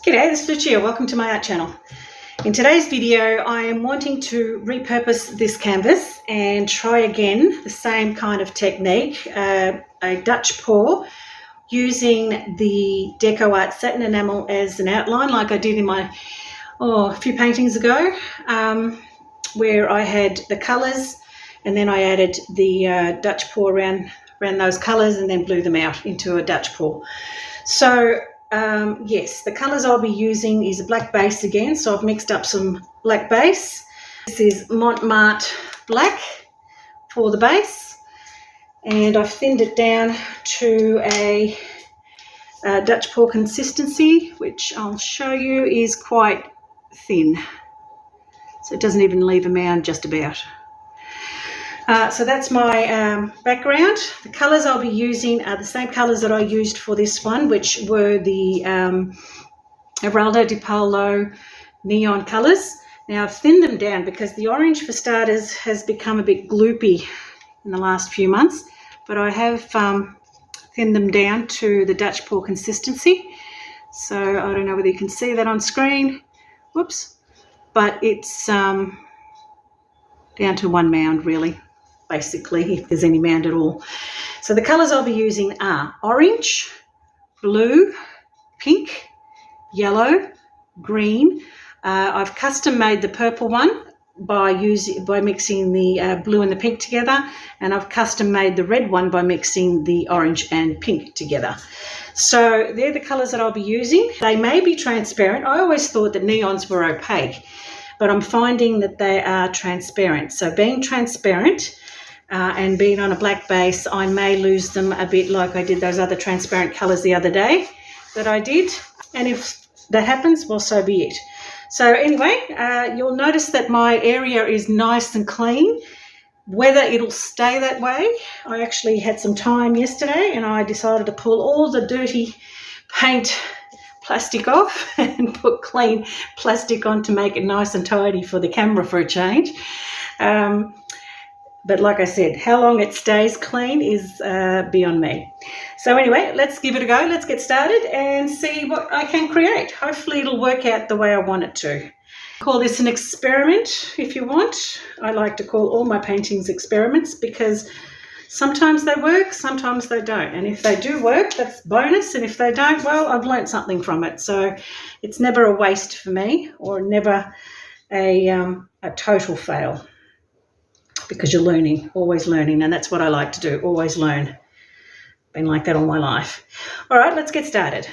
G'day, this is Lucia. Welcome to my art channel. In today's video, I am wanting to repurpose this canvas and try again the same kind of technique, a Dutch pour, using the Decoart Satin Enamel as an outline like I did in my a few paintings ago, where I had the colours and then I added the Dutch pour around those colours and then blew them out into a Dutch pour. So yes, the colours I'll be using is a black base again, so I've mixed up some black base. This is Mont Marte Black for the base, and I've thinned it down to a Dutch pour consistency, which I'll show you is quite thin, so it doesn't even leave a mound just about. So that's my background. The colours I'll be using are the same colours that I used for this one, which were the Heraldo di Polo neon colours. Now I've thinned them down because the orange, for starters, has become a bit gloopy in the last few months, but I have thinned them down to the Dutch pour consistency. So I don't know whether you can see that on screen. Whoops. But it's down to one mound really, basically, if there's any mound at all. So the colours I'll be using are orange, blue, pink, yellow, green. I've custom made the purple one by mixing the blue and the pink together, and I've custom made the red one by mixing the orange and pink together. So they're the colours that I'll be using. They may be transparent. I always thought that neons were opaque, but I'm finding that they are transparent. So being transparent and being on a black base, I may lose them a bit like I did those other transparent colours the other day that I did. And if that happens, well, so be it. So anyway, you'll notice that my area is nice and clean. Whether it'll stay that way, I actually had some time yesterday and I decided to pull all the dirty paint plastic off and put clean plastic on to make it nice and tidy for the camera for a change. But like I said, how long it stays clean is beyond me. So anyway, let's give it a go. Let's get started and see what I can create. Hopefully it'll work out the way I want it to. Call this an experiment if you want. I like to call all my paintings experiments because sometimes they work, sometimes they don't. And if they do work, that's bonus. And if they don't, well, I've learnt something from it. So it's never a waste for me, or never a total fail, because you're learning, always learning. And that's what I like to do, always learn. Been like that all my life. All right, let's get started.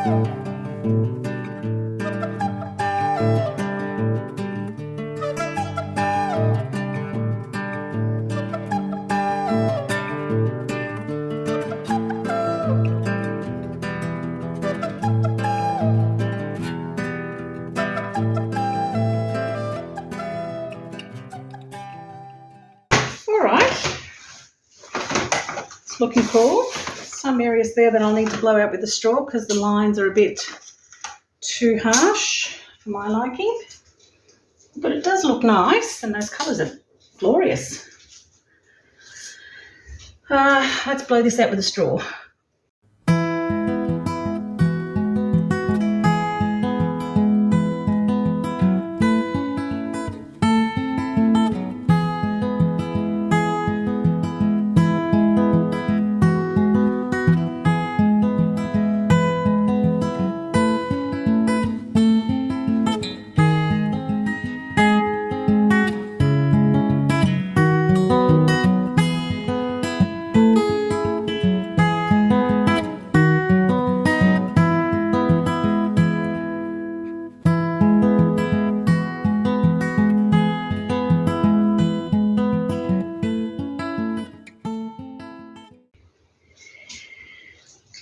All right, it's looking cool. Some areas there that I'll need to blow out with the straw because the lines are a bit too harsh for my liking. But it does look nice and those colours are glorious. Let's blow this out with a straw.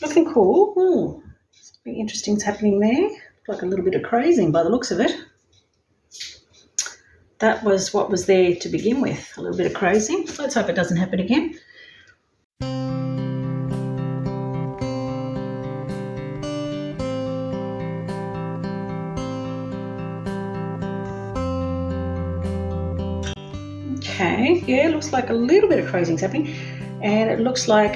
Looking cool. Ooh, something interesting's happening there. Like a little bit of crazing by the looks of it. That was what was there to begin with, a little bit of crazing. Let's hope it doesn't happen again. Okay, yeah, looks like a little bit of crazing's happening, and it looks like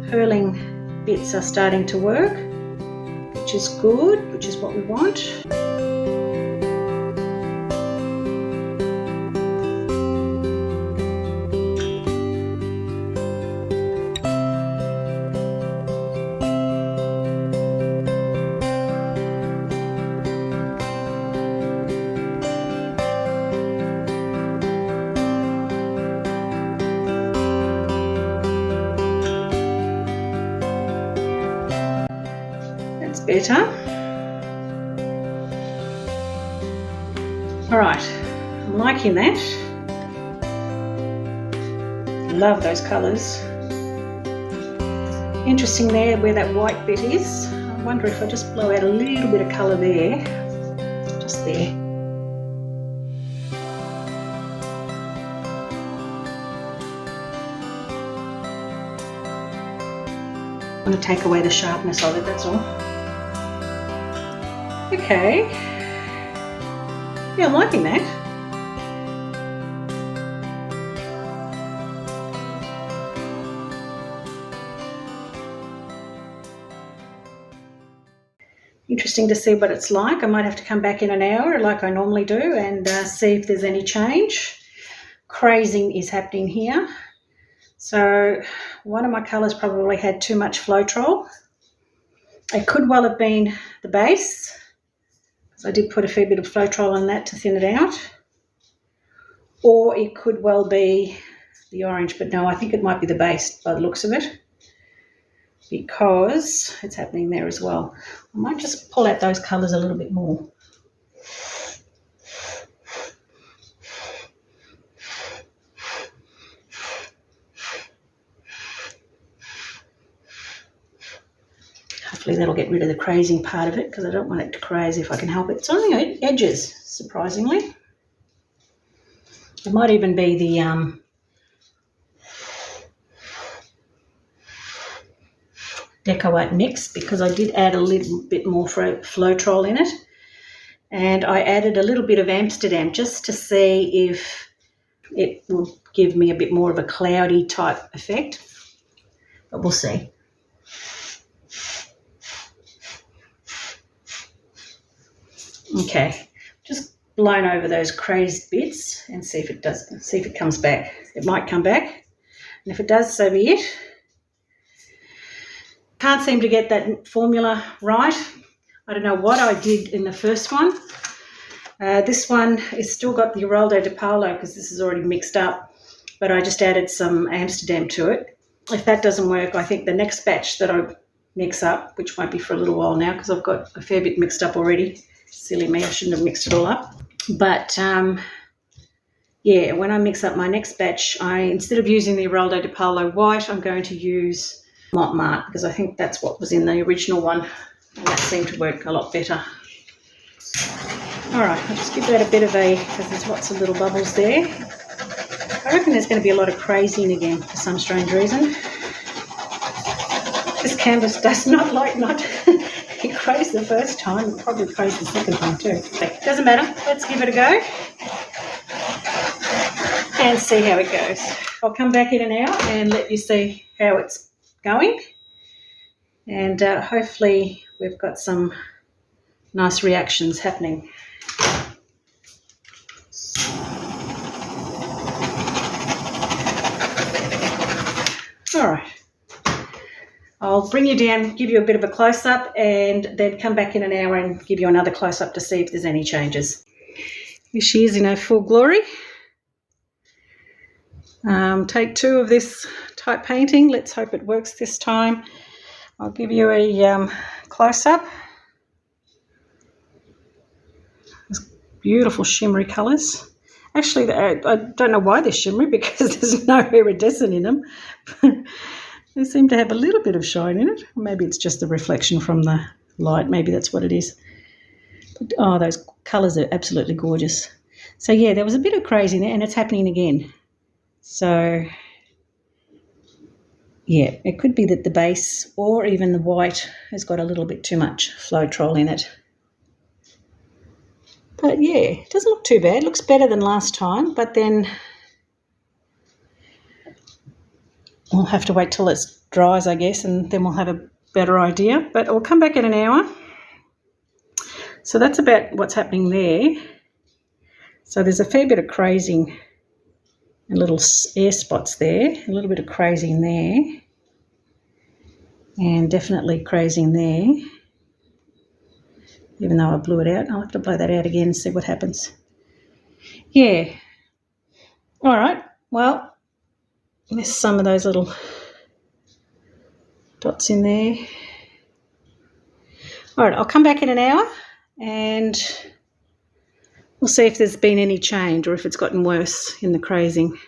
purling bits are starting to work, which is good, which is what we want. Better. All right, I'm liking that. Love those colours. Interesting there where that white bit is. I wonder if I just blow out a little bit of colour there, just there. I'm going to take away the sharpness of it, that's all. Okay, yeah, I'm liking that. Interesting to see what it's like. I might have to come back in an hour like I normally do and see if there's any change. Crazing is happening here. So one of my colours probably had too much Floetrol. It could well have been the base. I did put a fair bit of Floetrol on that to thin it out. Or it could well be the orange, but no, I think it might be the base by the looks of it, because it's happening there as well. I might just pull out those colours a little bit more. Hopefully that'll get rid of the crazing part of it, because I don't want it to craze if I can help it. It's only edges, surprisingly. It might even be the Decoart mix, because I did add a little bit more Floetrol in it. And I added a little bit of Amsterdam just to see if it will give me a bit more of a cloudy type effect. But we'll see. Okay, just blown over those crazed bits and see if it comes back. It might come back, and if it does, so be it. Can't seem to get that formula right. I don't know what I did in the first one. This one has still got the Geraldo de Paulo because this is already mixed up, but I just added some Amsterdam to it. If that doesn't work, I think the next batch that I mix up, which won't be for a little while now because I've got a fair bit mixed up already. Silly me, I shouldn't have mixed it all up. But yeah, when I mix up my next batch, instead of using the Araldo de Palo White, I'm going to use Mont Marte because I think that's what was in the original one, and that seemed to work a lot better. All right, I'll just give that a bit of because there's lots of little bubbles there. I reckon there's going to be a lot of crazing again for some strange reason. This canvas does not like not... It crazed the first time, it probably crazed the second time too. Okay, doesn't matter, let's give it a go and see how it goes. I'll come back in an hour and let you see how it's going, and hopefully we've got some nice reactions happening. All right. I'll bring you down, give you a bit of a close-up, and then come back in an hour and give you another close-up to see if there's any changes. Here she is in her full glory. Take 2 of this type painting. Let's hope it works this time. I'll give you a close-up. There's beautiful shimmery colours. Actually, I don't know why they're shimmery because there's no iridescent in them. They seem to have a little bit of shine in it. Maybe it's just the reflection from the light. Maybe that's what it is. But, oh, those colours are absolutely gorgeous. So, yeah, there was a bit of crazy there, and it's happening again. So, yeah, it could be that the base or even the white has got a little bit too much Floetrol in it. But, yeah, it doesn't look too bad. It looks better than last time, but then... we'll have to wait till it dries, I guess, and then we'll have a better idea. But I'll come back in an hour. So that's about what's happening there. So there's a fair bit of crazing and little air spots there, a little bit of crazing there, and definitely crazing there. Even though I blew it out, I'll have to blow that out again and see what happens. Yeah. All right. Well, there's some of those little dots in there. All right, I'll come back in an hour and we'll see if there's been any change or if it's gotten worse in the crazing.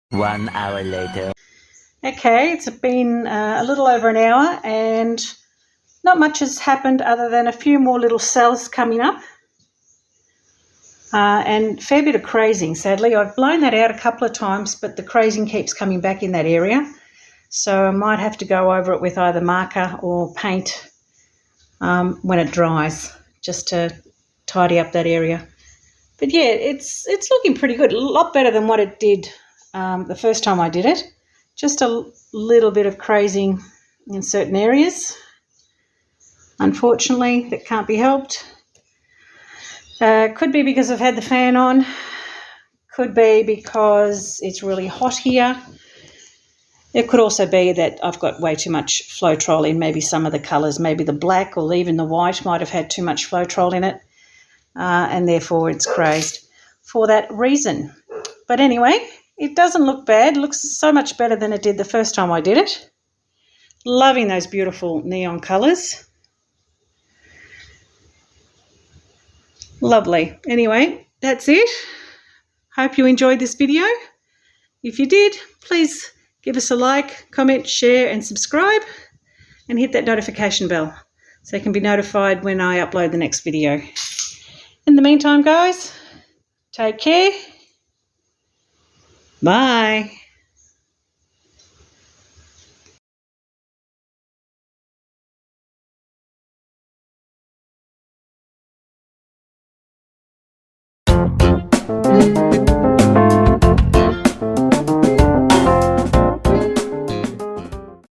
1 hour later. Okay, it's been a little over an hour and not much has happened other than a few more little cells coming up. And a fair bit of crazing, sadly. I've blown that out a couple of times, but the crazing keeps coming back in that area. So I might have to go over it with either marker or paint when it dries, just to tidy up that area. But yeah, it's looking pretty good. A lot better than what it did the first time I did it. Just a little bit of crazing in certain areas. Unfortunately, that can't be helped. Could be because I've had the fan on. Could be because it's really hot here. It could also be that I've got way too much Floetrol in maybe some of the colours. Maybe the black or even the white might have had too much Floetrol in it, and therefore it's crazed for that reason. But anyway, it doesn't look bad. It looks so much better than it did the first time I did it. Loving those beautiful neon colours. Lovely. Anyway, that's it. Hope you enjoyed this video. If you did, please give us a like, comment, share and subscribe and hit that notification bell so you can be notified when I upload the next video. In the meantime, guys, take care. Bye.